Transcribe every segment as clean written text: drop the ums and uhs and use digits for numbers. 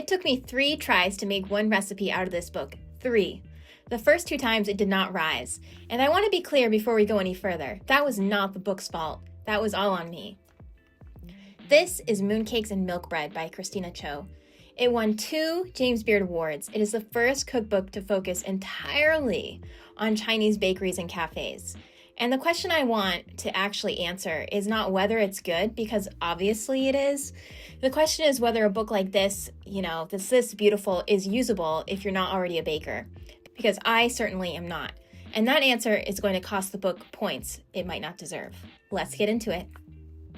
It took me 3 tries to make one recipe out of this book. 3. The first 2 times it did not rise. And I want to be clear before we go any further. That was not the book's fault. That was all on me. This is Mooncakes and Milk Bread by Kristina Cho. It won 2 James Beard Awards. It is the first cookbook to focus entirely on Chinese bakeries and cafes. And the question I want to actually answer is not whether it's good, because obviously it is. The question is whether a book like this, that's this beautiful, is usable if you're not already a baker. Because I certainly am not. And that answer is going to cost the book points it might not deserve. Let's get into it.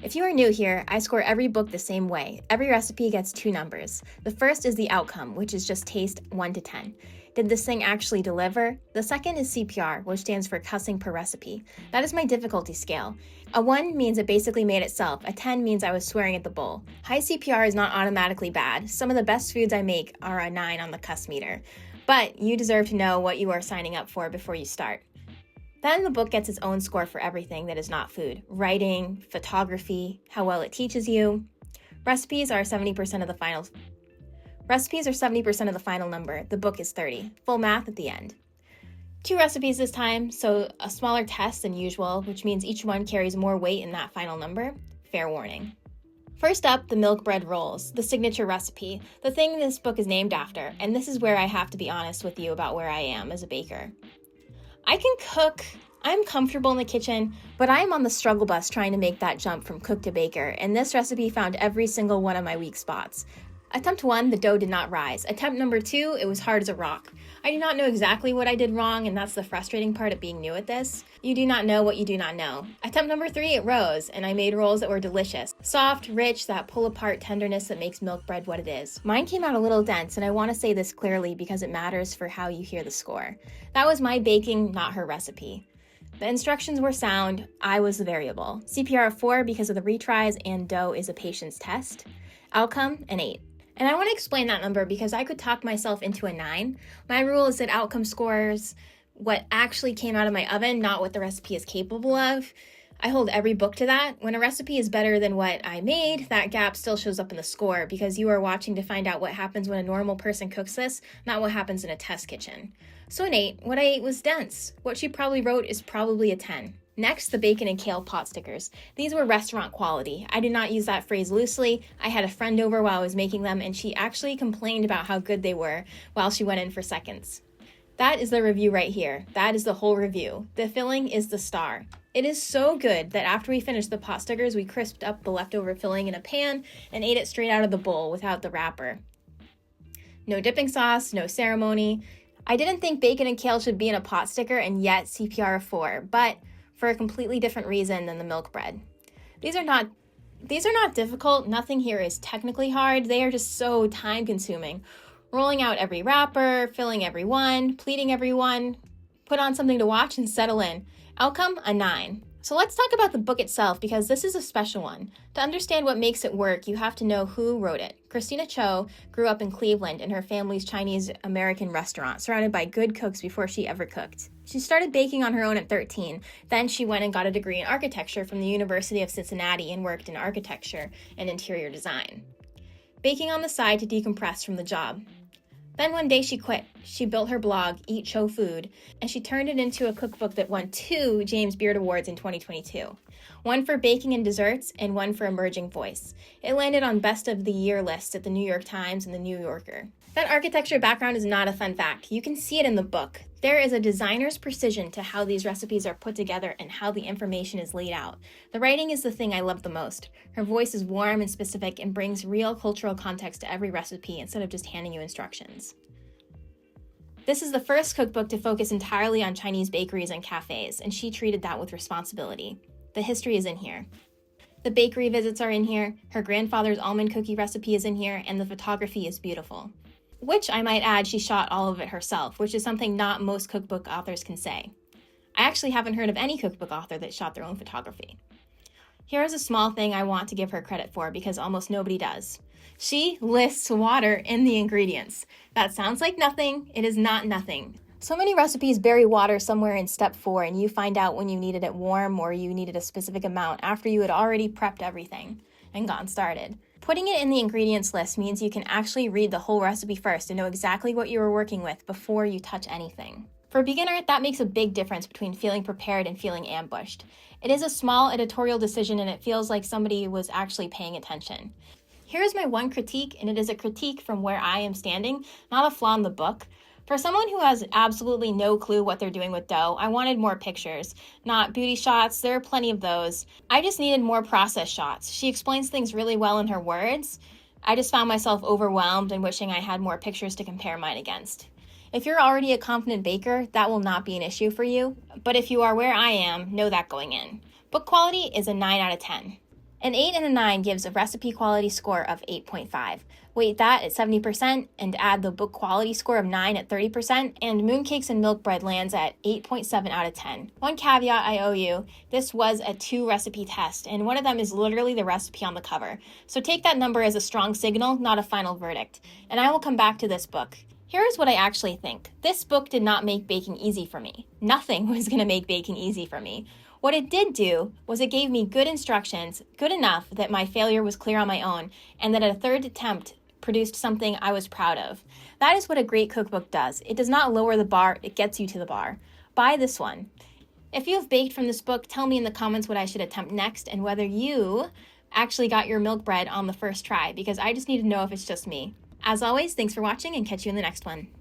If you are new here, I score every book the same way. Every recipe gets 2 numbers. The first is the outcome, which is just taste 1 to 10. Did this thing actually deliver? The second is CPR, which stands for cussing per recipe. That is my difficulty scale. A 1 means it basically made itself. A 10 means I was swearing at the bowl. High CPR is not automatically bad. Some of the best foods I make are a 9 on the cuss meter. But you deserve to know what you are signing up for before you start. Then the book gets its own score for everything that is not food. Writing, photography, how well it teaches you. Recipes are 70% of the final number. The book is 30. Full math at the end. 2 recipes this time, so a smaller test than usual, which means each one carries more weight in that final number. Fair warning. First up, the milk bread rolls, the signature recipe, the thing this book is named after, and this is where I have to be honest with you about where I am as a baker. I can cook, I'm comfortable in the kitchen, but I'm on the struggle bus trying to make that jump from cook to baker, and this recipe found every single one of my weak spots. Attempt 1, the dough did not rise. Attempt number 2, it was hard as a rock. I do not know exactly what I did wrong, and that's the frustrating part of being new at this. You do not know what you do not know. Attempt number 3, it rose, and I made rolls that were delicious. Soft, rich, that pull-apart tenderness that makes milk bread what it is. Mine came out a little dense, and I want to say this clearly because it matters for how you hear the score. That was my baking, not her recipe. The instructions were sound, I was the variable. CPR of 4 because of the retries, and dough is a patience test. Outcome, an 8. And I want to explain that number because I could talk myself into a 9. My rule is that outcome scores what actually came out of my oven, not what the recipe is capable of. I hold every book to that. When a recipe is better than what I made, that gap still shows up in the score because you are watching to find out what happens when a normal person cooks this, not what happens in a test kitchen. So an 8. What I ate was dense. What she probably wrote is probably a 10. Next, the bacon and kale potstickers. These were restaurant quality. I did not use that phrase loosely. I had a friend over while I was making them, and she actually complained about how good they were while she went in for seconds. That is the review right here. That is the whole review. The filling is the star. It is so good that after we finished the potstickers, we crisped up the leftover filling in a pan and ate it straight out of the bowl without the wrapper. No dipping sauce, no ceremony. I didn't think bacon and kale should be in a potsticker, and yet CPR of 4, but for a completely different reason than the milk bread. These are not difficult. Nothing here is technically hard. They are just so time consuming. Rolling out every wrapper, filling every one, pleating every one, put on something to watch and settle in. Outcome, a 9. So let's talk about the book itself because this is a special one. To understand what makes it work, you have to know who wrote it. Kristina Cho grew up in Cleveland in her family's Chinese-American restaurant, surrounded by good cooks before she ever cooked. She started baking on her own at 13. Then she went and got a degree in architecture from the University of Cincinnati and worked in architecture and interior design, baking on the side to decompress from the job. Then one day she quit. She built her blog, Eat Show Food, and she turned it into a cookbook that won 2 James Beard Awards in 2022. One for baking and desserts and one for emerging voice. It landed on best of the year lists at the New York Times and the New Yorker. That architecture background is not a fun fact. You can see it in the book. There is a designer's precision to how these recipes are put together and how the information is laid out. The writing is the thing I love the most. Her voice is warm and specific and brings real cultural context to every recipe instead of just handing you instructions. This is the first cookbook to focus entirely on Chinese bakeries and cafes, and she treated that with responsibility. The history is in here. The bakery visits are in here, her grandfather's almond cookie recipe is in here, and the photography is beautiful. Which, I might add, she shot all of it herself, which is something not most cookbook authors can say. I actually haven't heard of any cookbook author that shot their own photography. Here is a small thing I want to give her credit for because almost nobody does. She lists water in the ingredients. That sounds like nothing. It is not nothing. So many recipes bury water somewhere in step 4 and you find out when you needed it warm or you needed a specific amount after you had already prepped everything and gotten started. Putting it in the ingredients list means you can actually read the whole recipe first and know exactly what you are working with before you touch anything. For a beginner, that makes a big difference between feeling prepared and feeling ambushed. It is a small editorial decision and it feels like somebody was actually paying attention. Here is my one critique, and it is a critique from where I am standing, not a flaw in the book. For someone who has absolutely no clue what they're doing with dough, I wanted more pictures, not beauty shots. There are plenty of those. I just needed more process shots. She explains things really well in her words. I just found myself overwhelmed and wishing I had more pictures to compare mine against. If you're already a confident baker, that will not be an issue for you. But if you are where I am, know that going in. Book quality is a 9 out of 10. An 8 and a 9 gives a recipe quality score of 8.5. Weight that at 70% and add the book quality score of 9 at 30%, and Mooncakes and Milk Bread lands at 8.7 out of 10. One caveat I owe you, this was a 2 recipe test, and one of them is literally the recipe on the cover. So take that number as a strong signal, not a final verdict. And I will come back to this book. Here is what I actually think. This book did not make baking easy for me. Nothing was going to make baking easy for me. What it did do was it gave me good instructions, good enough that my failure was clear on my own, and that a third attempt produced something I was proud of. That is what a great cookbook does. It does not lower the bar, it gets you to the bar. Buy this one. If you have baked from this book, tell me in the comments what I should attempt next and whether you actually got your milk bread on the first try, because I just need to know if it's just me. As always, thanks for watching and catch you in the next one.